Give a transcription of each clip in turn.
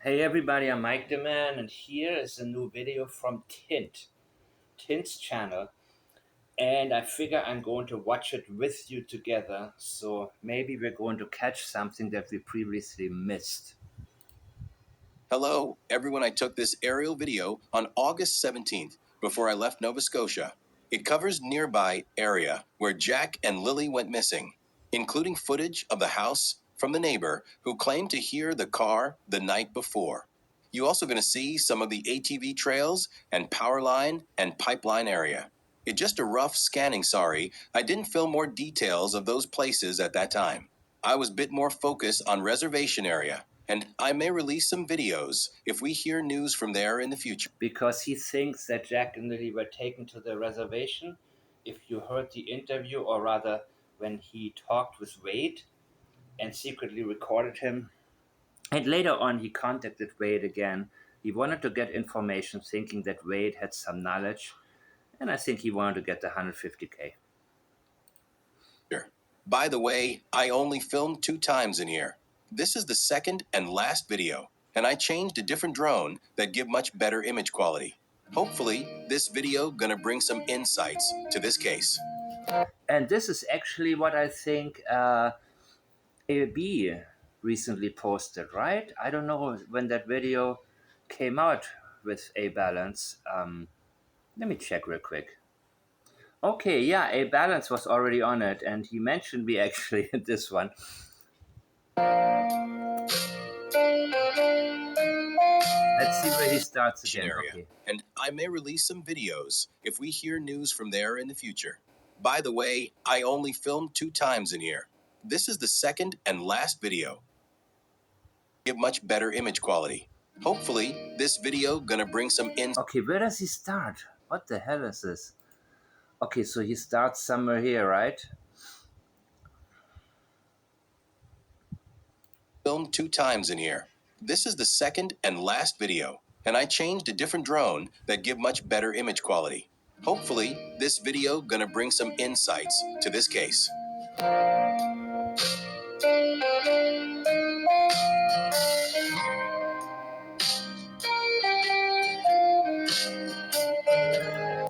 Hey everybody, I'm Mike the Man, and here is a new video from Tint's channel. And I figure I'm going to watch it with you together, so maybe we're going to catch something that we previously missed. Hello, everyone. I took this aerial video on August 17th before I left Nova Scotia. It covers nearby area where Jack and Lilly went missing, including footage of the house from the neighbor who claimed to hear the car the night before. You're also going to see some of the ATV trails and power line and pipeline area. It's just a rough scanning, sorry. I didn't film more details of those places at that time. I was a bit more focused on reservation area, and I may release some videos if we hear news from there in the future. Because he thinks that Jack and Lily were taken to the reservation. If you heard the interview, or rather, when he talked with Wade and secretly recorded him, and later on he contacted Wade again. He wanted to get information, thinking that Wade had some knowledge. And I think he wanted to get the 150K. By the way, I only filmed 2 times in here. This is the second and last video, and I changed a different drone that give much better image quality. Hopefully, this video gonna bring some insights to this case. And this is actually what I think AB recently posted, right? I don't know when that video came out with A Balance. Let me check real quick. Okay, yeah, A Balance was already on it, and he mentioned me actually in this one. Let's see where he starts again. Okay. And I may release some videos if we hear news from there in the future. By the way, I only filmed 2 times in here. This is the second and last video. Give much better image quality. Hopefully, this video gonna bring some Okay, where does he start? What the hell is this? Okay, so he starts somewhere here, right? Filmed 2 times in here. This is the second and last video, and I changed a different drone that give much better image quality. Hopefully, this video gonna bring some insights to this case.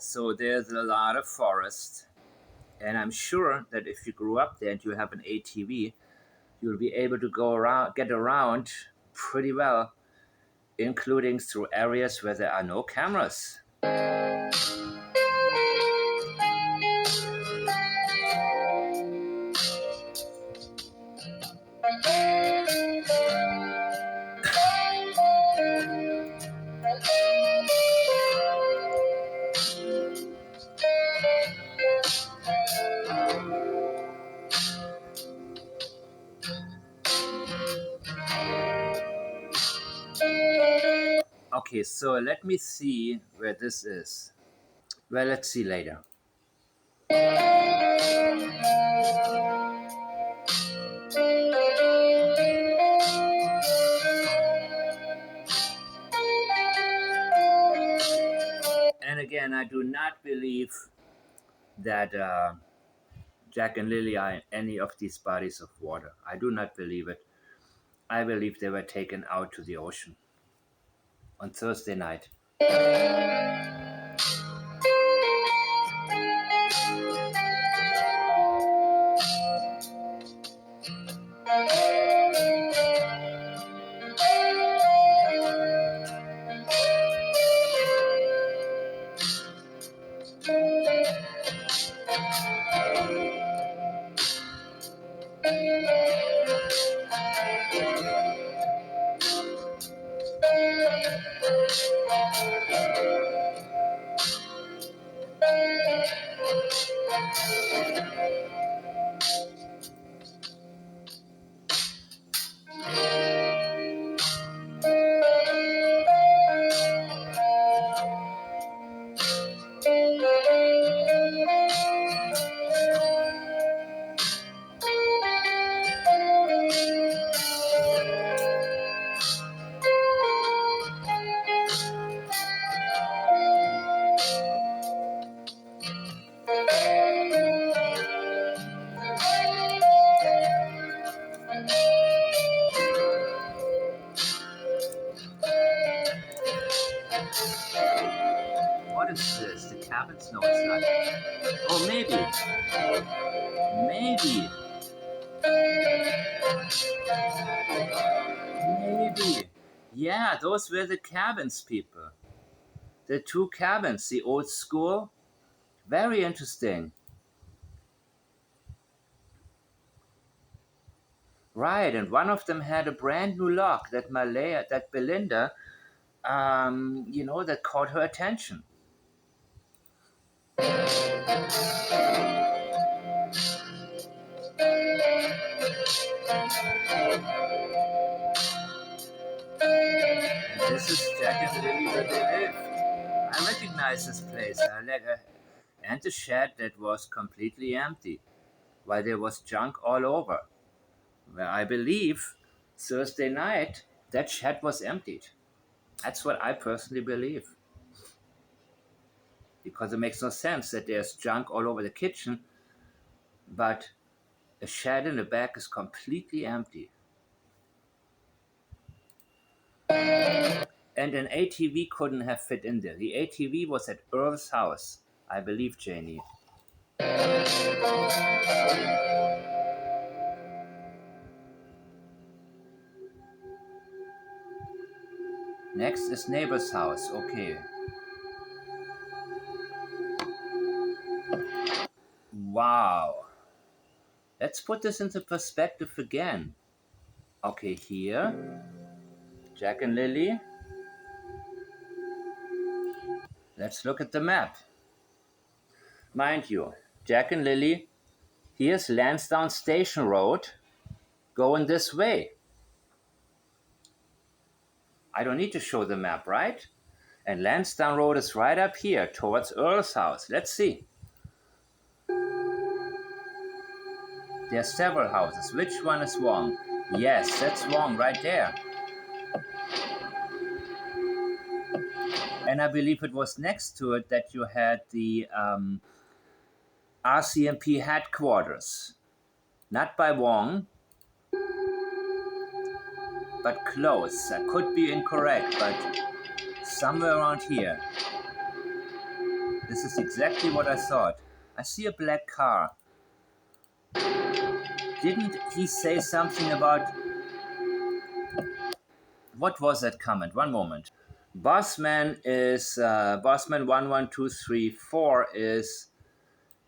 So there's a lot of forest, and I'm sure that if you grew up there and you have an ATV, you'll be able to get around pretty well, including through areas where there are no cameras. Okay, so let me see where this is. Well, let's see later. And again, I do not believe that Jack and Lily are in any of these bodies of water. I do not believe it. I believe they were taken out to the ocean on Thursday night. What is this? The cabins? No, it's not. Oh, maybe. Maybe. Maybe. Yeah, those were the cabins, people. The two cabins, the old school. Very interesting. Right, and one of them had a brand new lock that Belinda, that caught her attention. And this is Jack and Lily where they lived. I recognize this place. And the shed that was completely empty, while there was junk all over. Well, I believe Thursday night that shed was emptied. That's what I personally believe. Because it makes no sense that there's junk all over the kitchen, but a shed in the back is completely empty. And an ATV couldn't have fit in there. The ATV was at Earl's house, I believe, Janie. Next is neighbor's house. Okay. Wow. Let's put this into perspective again. Okay, here, Jack and Lily. Let's look at the map. Mind you, Jack and Lily, here's Lansdowne Station Road, going this way. I don't need to show the map, right? And Lansdowne Road is right up here, towards Earl's house. Let's see. There are several houses. Which one is wrong? Yes, that's wrong right there. And I believe it was next to it that you had the RCMP headquarters. Not by Wong, but close. I could be incorrect, but somewhere around here. This is exactly what I thought. I see a black car. Didn't he say something about... What was that comment? One moment. Bossman is... Bossman11234 is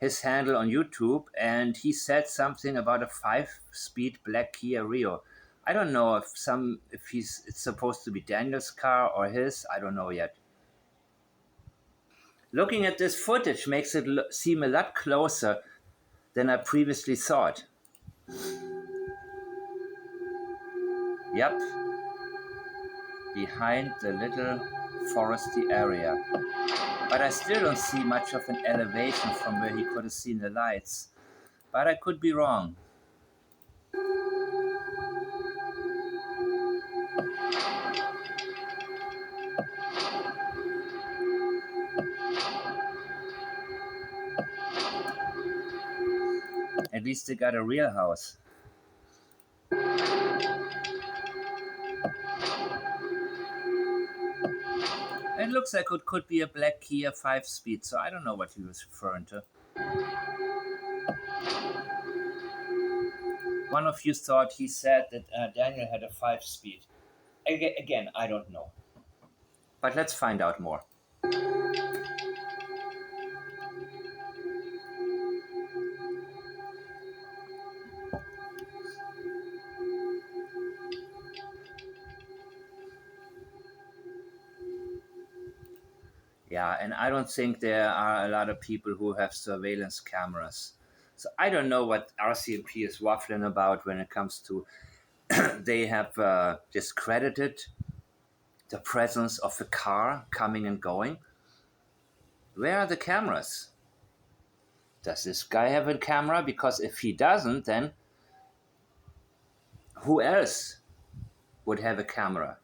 his handle on YouTube, and he said something about a 5-speed black Kia Rio. I don't know if it's supposed to be Daniel's car or his. I don't know yet. Looking at this footage makes it seem a lot closer than I previously thought. Yep. Behind the little foresty area. But I still don't see much of an elevation from where he could have seen the lights. But I could be wrong. At least they got a real house. It looks like it could be a black Kia 5-speed, so I don't know what he was referring to. One of you thought he said that Daniel had a 5-speed. Again, I don't know. But let's find out more. Yeah, and I don't think there are a lot of people who have surveillance cameras. So I don't know what RCMP is waffling about when it comes to they have discredited the presence of a car coming and going. Where are the cameras? Does this guy have a camera? Because if he doesn't, then who else would have a camera?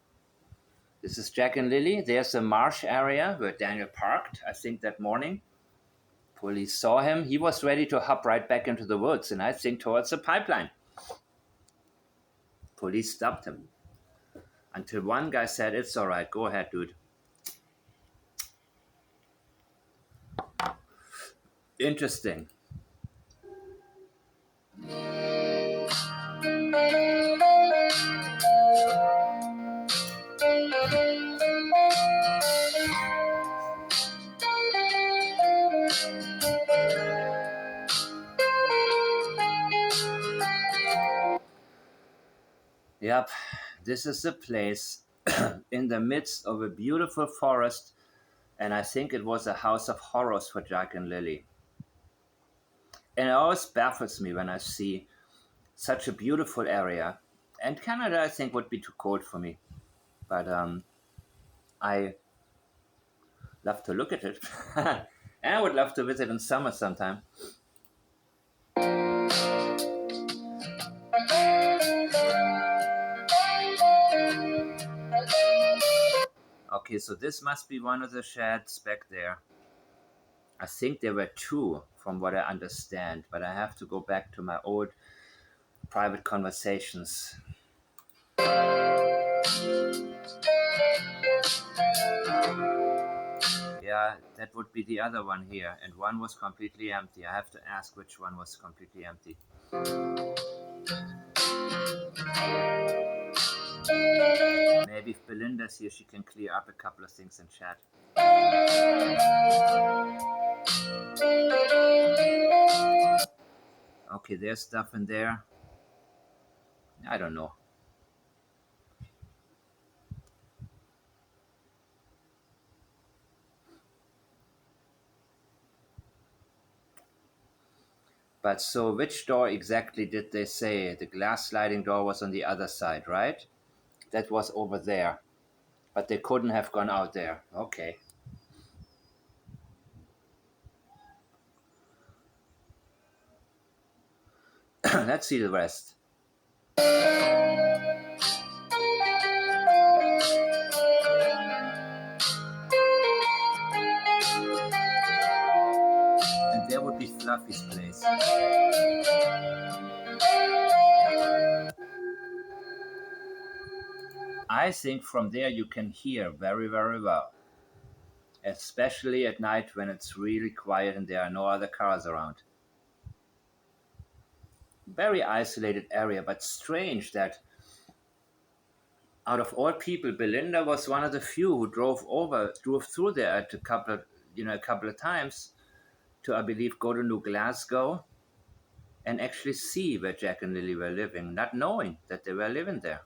This is Jack and Lily. There's a marsh area where Daniel parked, I think, that morning. Police saw him. He was ready to hop right back into the woods, and I think towards the pipeline. Police stopped him. Until one guy said, "It's all right, go ahead, dude." Interesting. Yep, this is a place in the midst of a beautiful forest, and I think it was a house of horrors for Jack and Lily. And it always baffles me when I see such a beautiful area. And Canada, I think, would be too cold for me. But I love to look at it. And I would love to visit in summer sometime. Okay, so this must be one of the sheds back there. I think there were two, from what I understand, but I have to go back to my old private conversations. Yeah, that would be the other one here, and one was completely empty. I have to ask which one was completely empty. Maybe if Belinda's here, she can clear up a couple of things in chat. Okay, there's stuff in there. I don't know. But so which door exactly did they say? The glass sliding door was on the other side, right? That was over there. But they couldn't have gone out there. Okay. Let's see the rest. And there would be Fluffy's place. I think from there you can hear very, very well. Especially at night when it's really quiet and there are no other cars around. Very isolated area, but strange that out of all people, Belinda was one of the few who drove through there at a couple of times to, I believe, go to New Glasgow and actually see where Jack and Lily were living, not knowing that they were living there.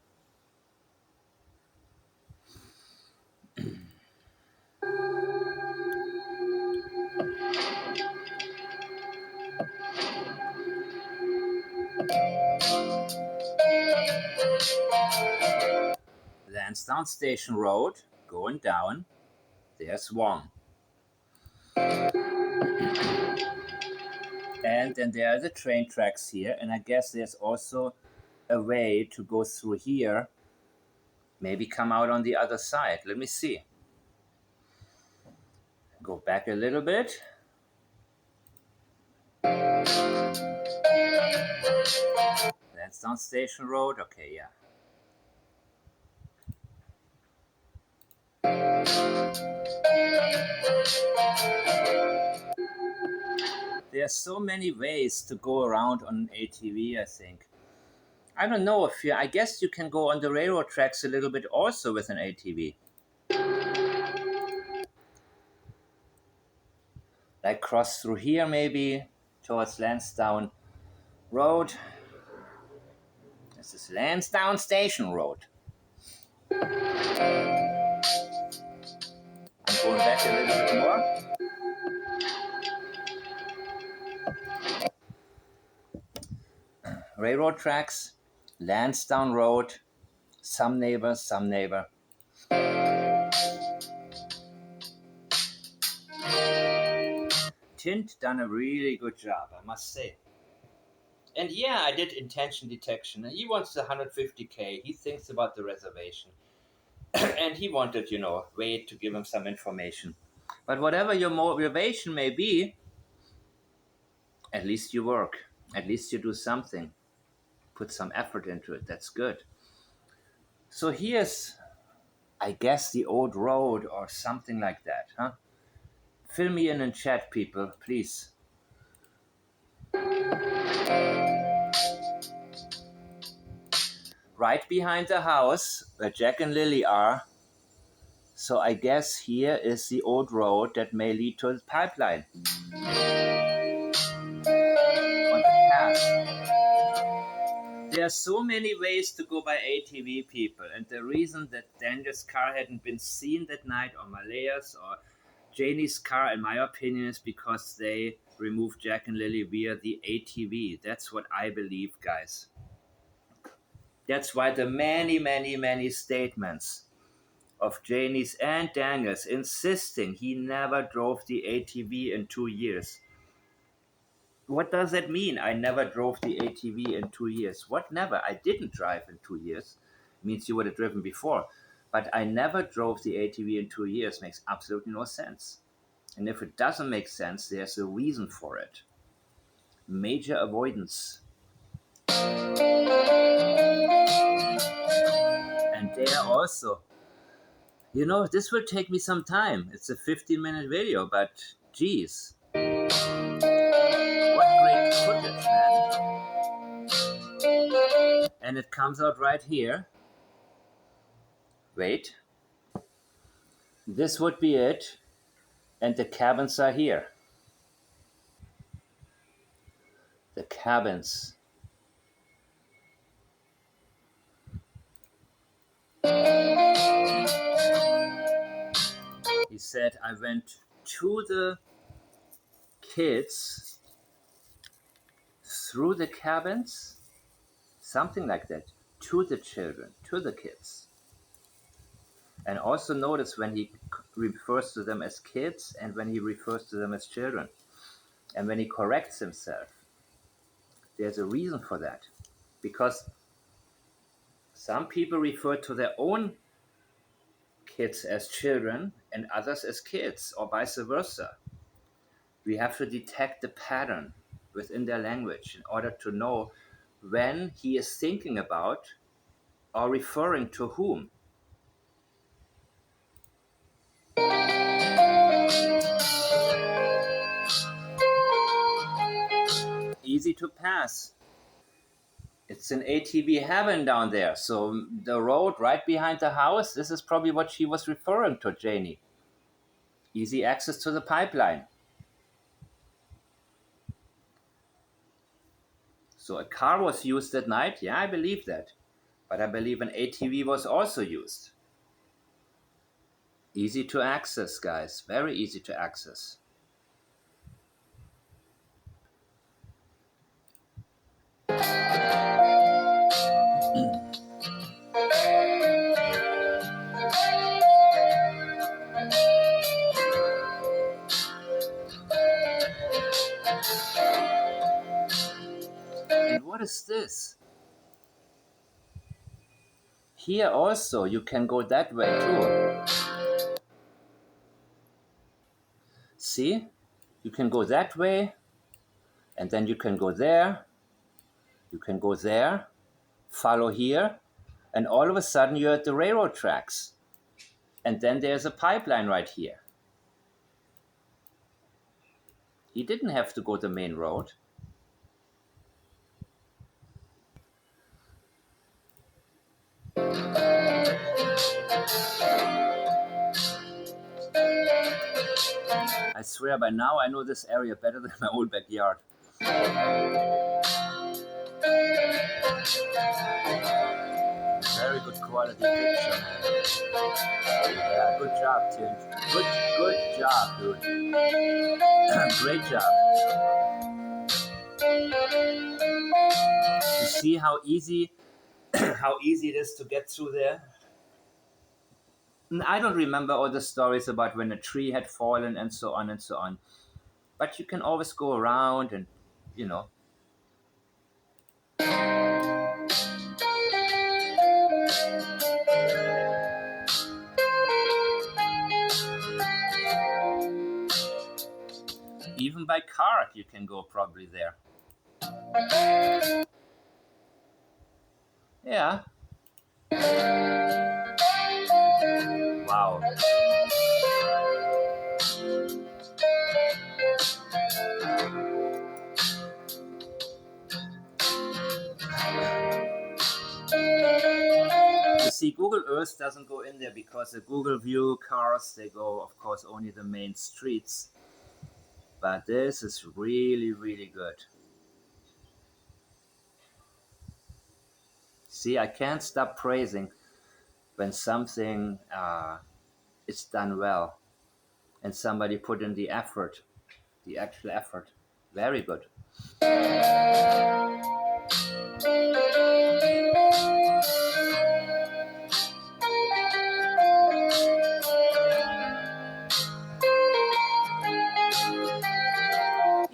Lansdowne Station Road, going down, there's one. And then there are the train tracks here, and I guess there's also a way to go through here, maybe come out on the other side. Let me see. Go back a little bit. Lansdowne Station Road, okay, yeah. There are so many ways to go around on an ATV, I think. I don't know if I guess you can go on the railroad tracks a little bit also with an ATV. Like cross through here maybe towards Lansdowne Road. This is Lansdowne Station Road. I'm going back a little bit more. Railroad tracks, Lansdowne Road, some neighbor, some neighbor. Tint done a really good job, I must say. And yeah, I did intention detection. He wants the 150K. He thinks about the reservation. And he wanted, Wade to give him some information. But whatever your motivation may be, at least you work. At least you do something. Put some effort into it. That's good. So here's, I guess, the old road or something like that, huh? Fill me in chat, people, please. Right behind the house where Jack and Lily are. So I guess here is the old road that may lead to the pipeline. On the path. There are so many ways to go by ATV, people, and the reason that Daniel's car hadn't been seen that night, or Malaya's, or Janie's car, in my opinion, is because they removed Jack and Lily via the ATV. That's what I believe, guys. That's why the many, many, many statements of Janie's and Daniel's insisting he never drove the ATV in 2 years. What does that mean? I never drove the ATV in 2 years. What never? I didn't drive in 2 years. It means you would have driven before. But I never drove the ATV in 2 years makes absolutely no sense. And if it doesn't make sense, there's a reason for it. Major avoidance. And there also, this will take me some time. It's a 15-minute video, but geez. What great footage, man. And it comes out right here. Wait. This would be it. And the cabins are here. The cabins. He said, I went to the kids through the cabins, something like that, to the children, to the kids. And also notice when he refers to them as kids and when he refers to them as children. And when he corrects himself, there's a reason for that. Because some people refer to their own kids as children and others as kids, or vice versa. We have to detect the pattern within their language in order to know when he is thinking about or referring to whom. Easy to pass. It's an ATV heaven down there. So the road right behind the house, this is probably what she was referring to, Janie. Easy access to the pipeline. So a car was used that night? Yeah, I believe that. But I believe an ATV was also used. Easy to access, guys. Very easy to access. And what is this? Here also you can go that way too. See? You can go that way, and then you can go there. You can go there, follow here, and all of a sudden you're at the railroad tracks. And then there's a pipeline right here. He didn't have to go the main road. I swear by now I know this area better than my old backyard. Very good quality picture, man. Yeah, good job, Tim. Good job, dude. Great job. You see how easy it is to get through there? I don't remember all the stories about when a tree had fallen and so on and so on. But you can always go around and, even by car you can go probably there. Yeah. Wow. see, Google Earth doesn't go in there because the Google View cars, they go, of course, only the main streets. But this is really, really good. See, I can't stop praising when something is done well and somebody put in the effort, the actual effort. Very good.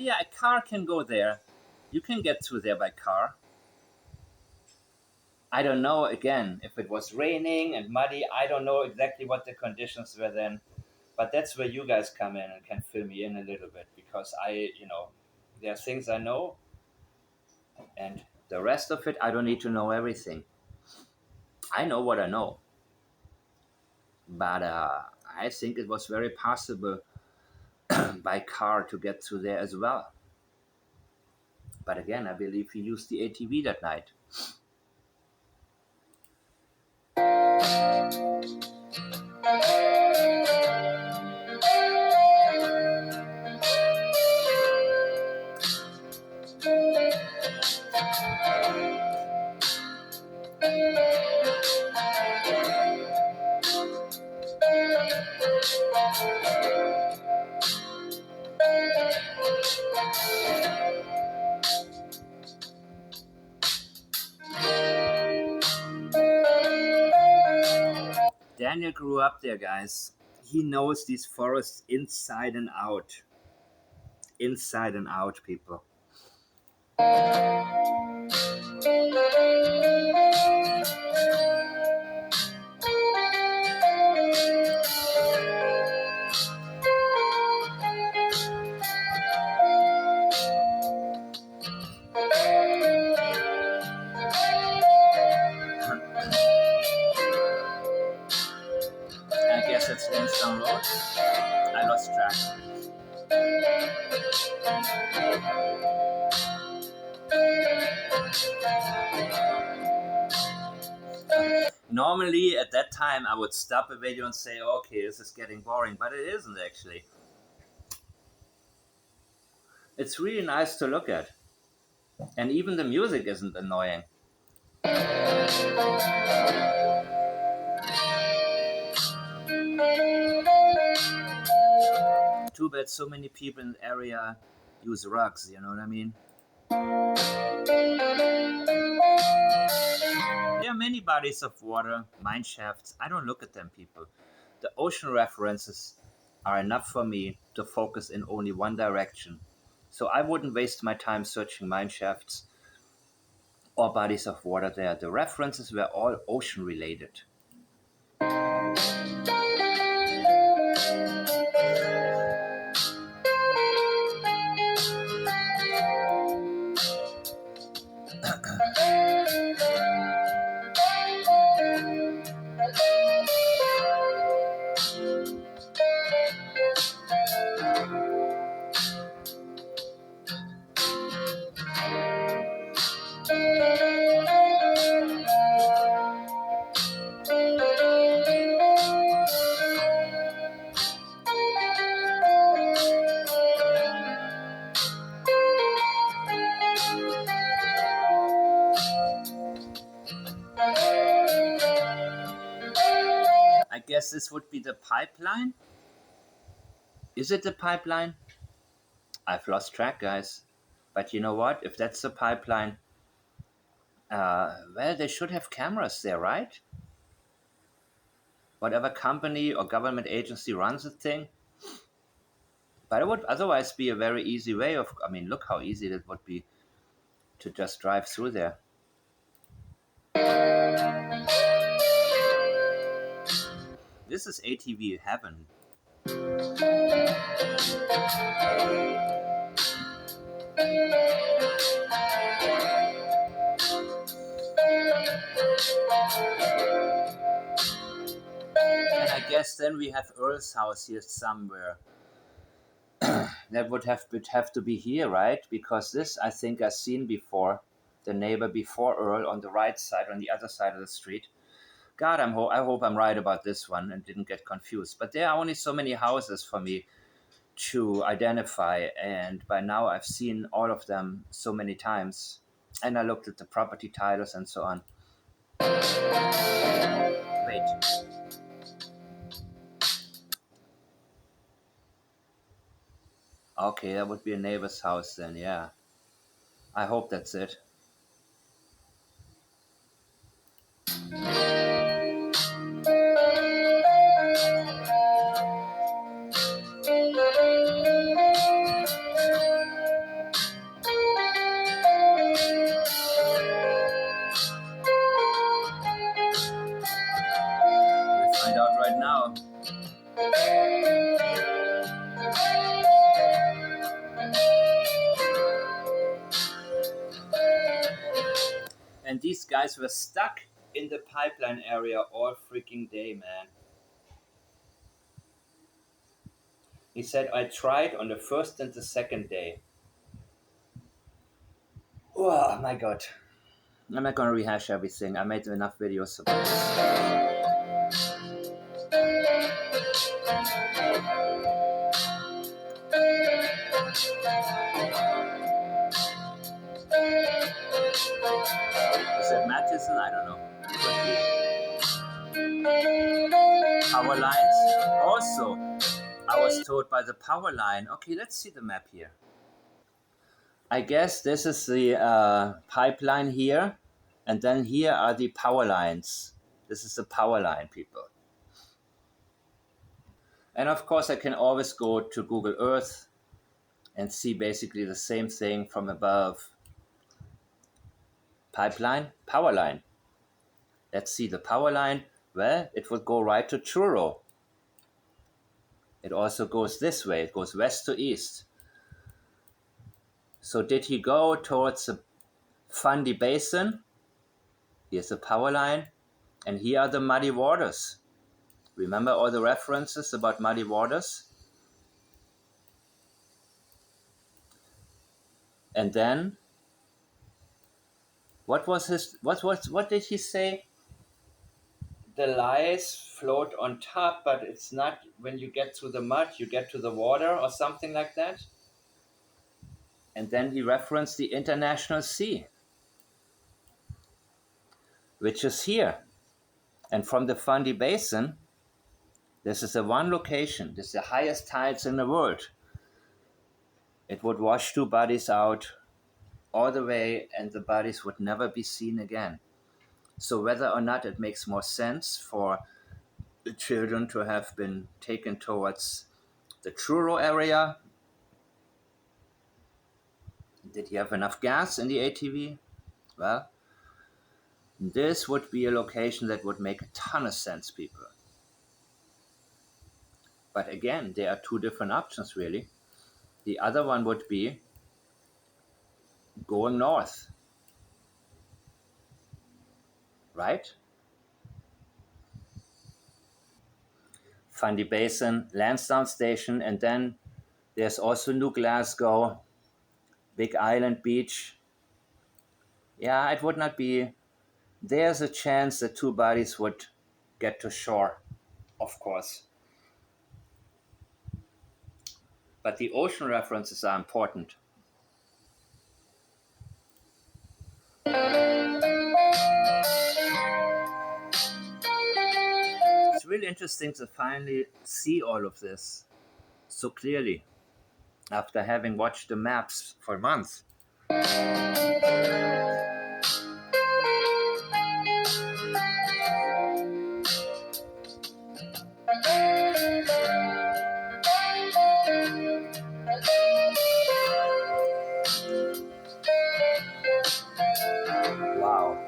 Yeah, a car can go there. You can get through there by car. I don't know, again, if it was raining and muddy. I don't know exactly what the conditions were then. But that's where you guys come in and can fill me in a little bit, because there are things I know, and the rest of it, I don't need to know everything. I know what I know. But I think it was very possible by car to get through there as well. But again, I believe he used the ATV that night. Daniel grew up there, guys. He knows these forests inside and out. Inside and out, people. I guess it's Lansdowne Road. I lost track. Normally, at that time, I would stop a video and say, okay, this is getting boring, but it isn't actually. It's really nice to look at. And even the music isn't annoying. Too bad so many people in the area use rugs, you know what I mean? There are many bodies of water, mine shafts. I don't look at them, people. The ocean references are enough for me to focus in only one direction. So I wouldn't waste my time searching mine shafts or bodies of water there. The references were all ocean related. I guess this would be the pipeline. Is it the pipeline? I've lost track, guys. But you know what? If that's the pipeline, well, they should have cameras there, right? Whatever company or government agency runs the thing. But it would otherwise be a very easy way of, I mean, look how easy it would be to just drive through there. This is ATV heaven. And I guess then we have Earl's house here somewhere. That would have to be here, right? Because this, I think, I've seen before. The neighbor before Earl on the right side, on the other side of the street. God, I hope I'm right about this one and didn't get confused. But there are only so many houses for me to identify, and by now I've seen all of them so many times. And I looked at the property titles and so on. Wait. Okay, that would be a neighbor's house then, yeah. I hope that's it. We'll find out right now. And these guys were stuck in the pipeline area all freaking day, man. He said, I tried on the first and the second day. Oh my god. I'm not gonna rehash everything. I made enough videos about this. Is that Matheson? I don't know. Power lines. Also, I was told by the power line. Okay, let's see the map here. I guess this is the pipeline here, and then here are the power lines. This is the power line, people. And of course, I can always go to Google Earth and see basically the same thing from above. Pipeline, power line. Let's see the power line. Well, it would go right to Truro. It also goes this way. It goes west to east. So did he go towards the Fundy Basin? Here's the power line. And here are the muddy waters. Remember all the references about muddy waters? And then, what did he say? The lies float on top, but it's not when you get to the mud, you get to the water or something like that. And then he referenced the International Sea, which is here. And from the Fundy Basin, this is the one location, this is the highest tides in the world. It would wash two bodies out all the way, and the bodies would never be seen again. So whether or not it makes more sense for the children to have been taken towards the Truro area, did he have enough gas in the ATV? Well, this would be a location that would make a ton of sense, people. But again, there are two different options, really. The other one would be going north, right? Fundy Basin, Lansdowne Station, and then there's also New Glasgow, Big Island Beach. Yeah, it would not be. There's a chance that two bodies would get to shore, of course. But the ocean references are important. It's really interesting to finally see all of this so clearly after having watched the maps for months. Wow.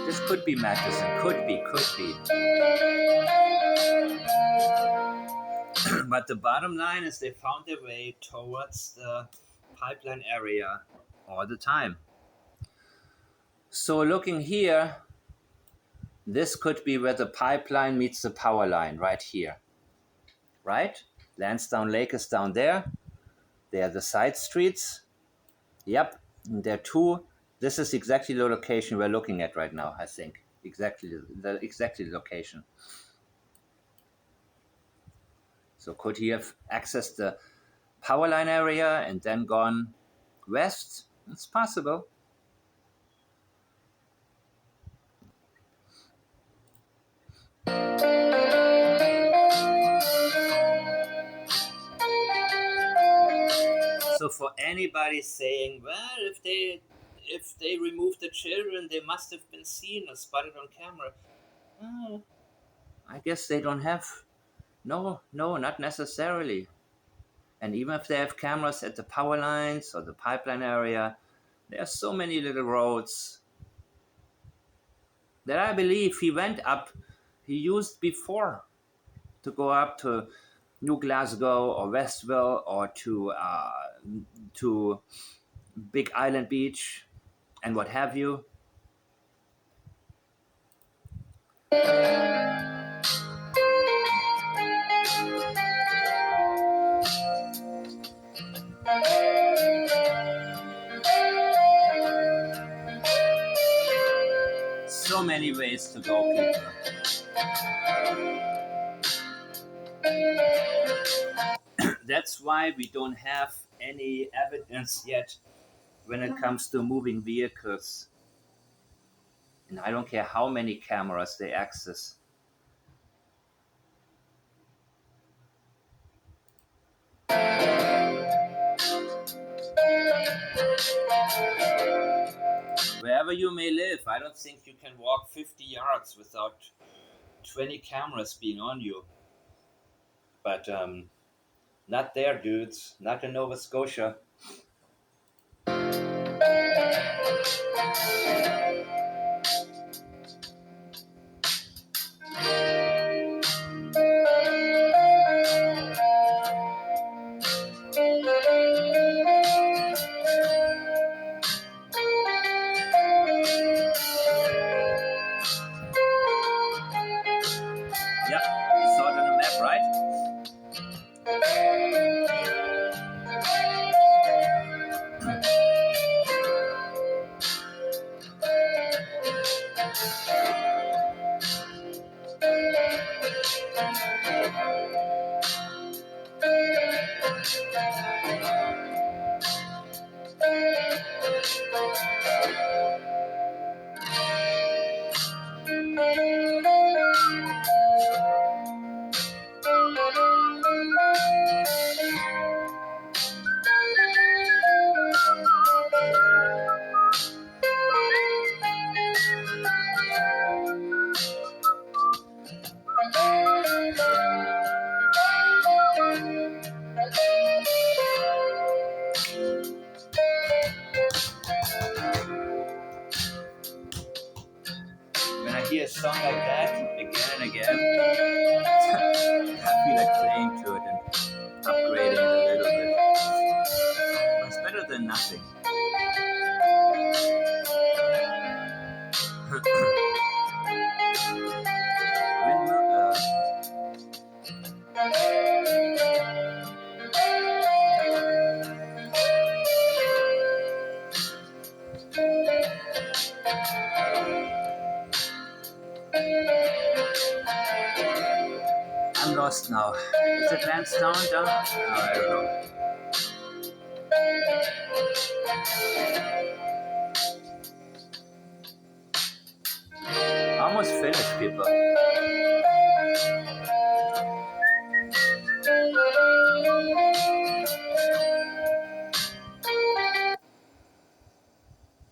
This could be Matheson. Could be. But the bottom line is they found their way towards the pipeline area all the time. So looking here, this could be where the pipeline meets the power line, right here. Right? Lansdowne Lake is down there. There are the side streets. Yep, there are two This is exactly the location we're looking at right now, I think. Exactly the location. So could he have accessed the power line area and then gone west? It's possible. So for anybody saying, well, if they removed the children, they must have been seen or spotted on camera. Well, I guess they don't have. No, not necessarily. And even if they have cameras at the power lines or the pipeline area, there are so many little roads that I believe he went up. He used before to go up to New Glasgow or Westville or to Big Island Beach and what have you. So many ways to go, people. That's why we don't have any evidence yet when it comes to moving vehicles. And I don't care how many cameras they access. Wherever you may live, I don't think you can walk 50 yards without 20 cameras being on you. But not there, dudes. Not in Nova Scotia. Yep, you saw it on the map, right? When I hear a song like that again and again, I feel like playing to it and upgrading it a little bit. But it's better than nothing. I'm lost now. Is it Lansdowne down? Oh, I don't know. Almost finished, people.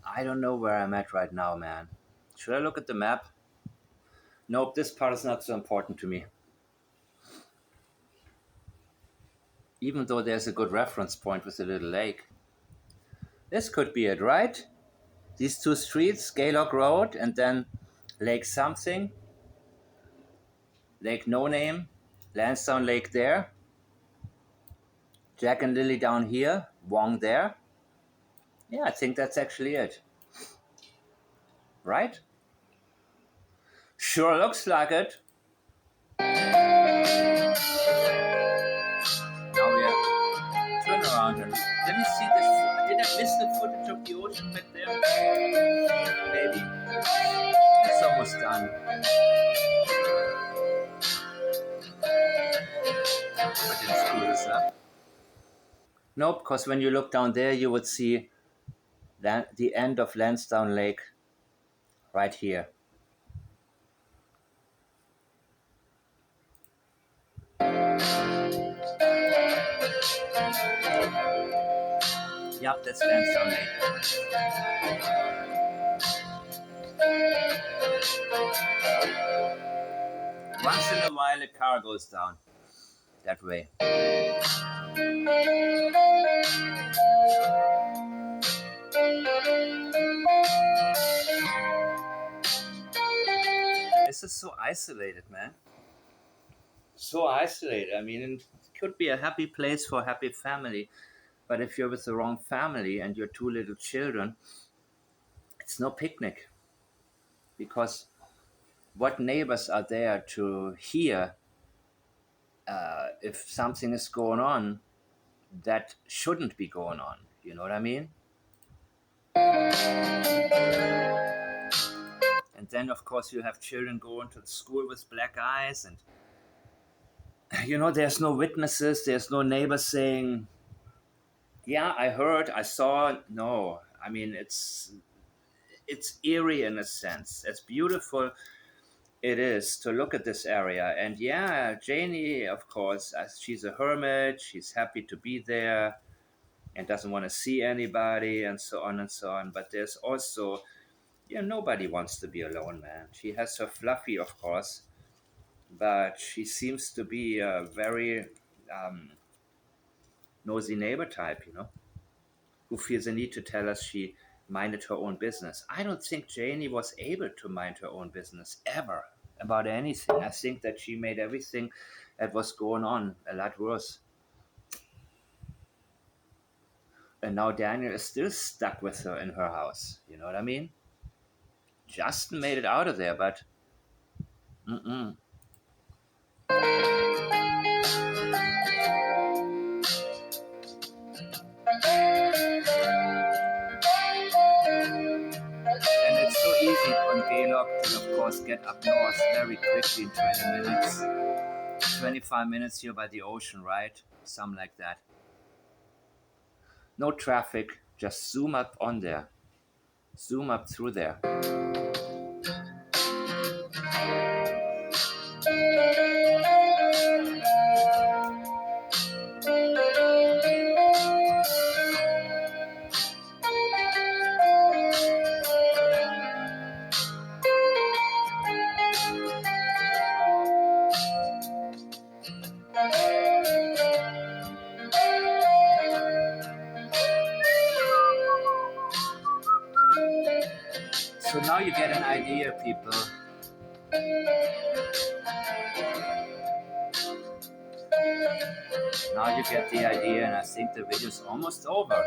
I don't know where I'm at right now, man. Should I look at the map? Nope, this part is not so important to me. Even though there's a good reference point with a little lake. This could be it, right? These two streets, Gaylord Road and then Lake something. Lake No Name. Lansdowne Lake there. Jack and Lilly down here. Wong there. Yeah, I think that's actually it. Right? Sure looks like it. Now we have turn around and let me see this. Did have missed the footage of the ocean back there. Maybe. It's almost done. I didn't screw this up. Nope, because when you look down there, you would see the end of Lansdowne Lake right here. Yep, that's Lansdowne Lake. Once in a while, a car goes down that way. This is so isolated, man. So isolated. I mean, it could be a happy place for a happy family, but if you're with the wrong family and your two little children, it's no picnic. Because what neighbors are there to hear if something is going on that shouldn't be going on? You know what I mean? And then, of course, you have children going to school with black eyes, and there's no witnesses, there's no neighbors saying, "Yeah, I heard, I saw." No, I mean it's eerie in a sense. It's beautiful. It is to look at this area, and yeah, Janie, of course, she's a hermit. She's happy to be there and doesn't want to see anybody, and so on and so on. But there's also, nobody wants to be alone, man. She has her Fluffy, of course, but she seems to be a very nosy neighbor type, who feels the need to tell us she minded her own business. I don't think Janie was able to mind her own business ever about anything. I think that she made everything that was going on a lot worse. And now Daniel is still stuck with her in her house. You know what I mean? Justin made it out of there, but mm-mm. And it's so easy on Gaylord to, of course, get up north very quickly in 20 minutes. 25 minutes here by the ocean, right? Something like that. No traffic, just zoom up on there. Zoom up through there. So now you get an idea, people. Now you get the idea, and I think the video is almost over.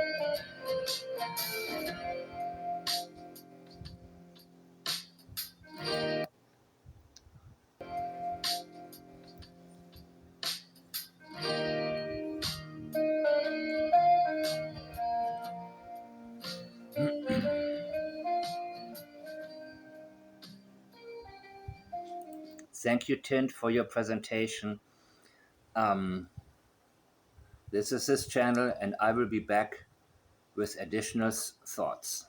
Thank you, Tint, for your presentation. This is his channel, and I will be back with additional thoughts.